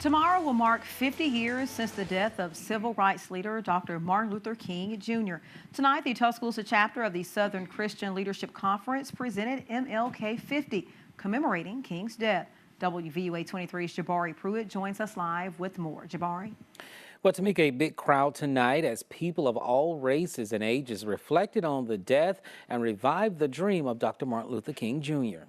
Tomorrow will mark 50 years since the death of civil rights leader Dr. Martin Luther King Jr. Tonight, the Tuscaloosa chapter of the Southern Christian Leadership Conference presented MLK 50, commemorating King's death. WVUA 23's Jabari Pruitt joins us live with more. Jabari? Well, to make a big crowd tonight as people of all races and ages reflected on the death and revived the dream of Dr. Martin Luther King Jr.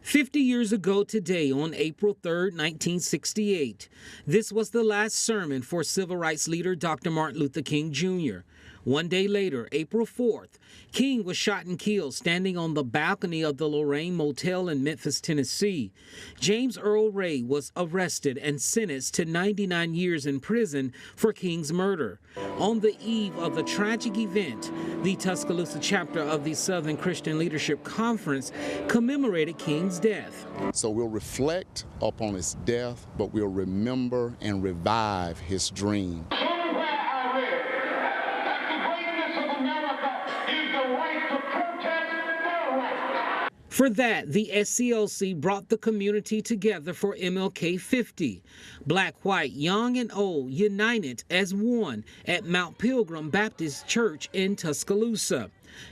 50 years ago today, on April 3rd, 1968, this was the last sermon for civil rights leader Dr. Martin Luther King Jr. One day later, April 4th, King was shot and killed standing on the balcony of the Lorraine Motel in Memphis, Tennessee. James Earl Ray was arrested and sentenced to 99 years in prison for King's murder. On the eve of the tragic event, the Tuscaloosa chapter of the Southern Christian Leadership Conference commemorated King's death. So we'll reflect upon his death, but we'll remember and revive his dream. For that, the SCLC brought the community together for MLK 50. Black, white, young, and old united as one at Mount Pilgrim Baptist Church in Tuscaloosa.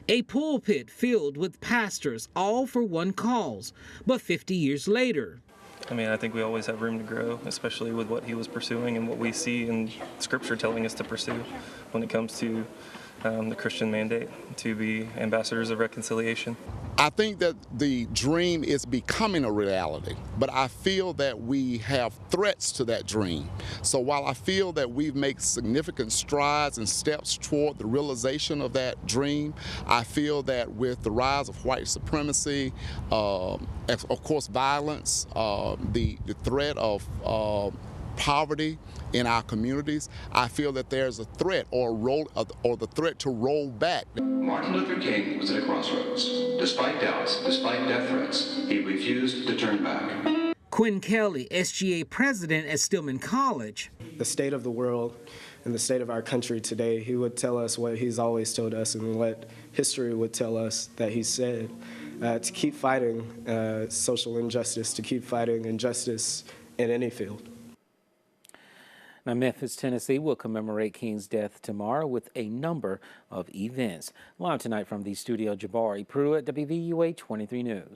A pulpit filled with pastors, all for one cause. But 50 years later, I think we always have room to grow, especially with what he was pursuing and what we see in Scripture telling us to pursue when it comes to the Christian mandate to be ambassadors of reconciliation. I think that the dream is becoming a reality, but I feel that we have threats to that dream. So while I feel that we've made significant strides and steps toward the realization of that dream, I feel that with the rise of white supremacy, of course violence, the threat of poverty in our communities, I feel that there's a threat or the threat to roll back. Martin Luther King was at a crossroads. Despite doubts, despite death threats, he refused to turn back. Quinn Kelly, SGA president at Stillman College. The state of the world and the state of our country today, he would tell us what he's always told us and what history would tell us that he said, to keep fighting social injustice, to keep fighting injustice in any field. Now, Memphis, Tennessee will commemorate King's death tomorrow with a number of events. Live tonight from the studio, Jabari Pruitt, WVUA 23 News.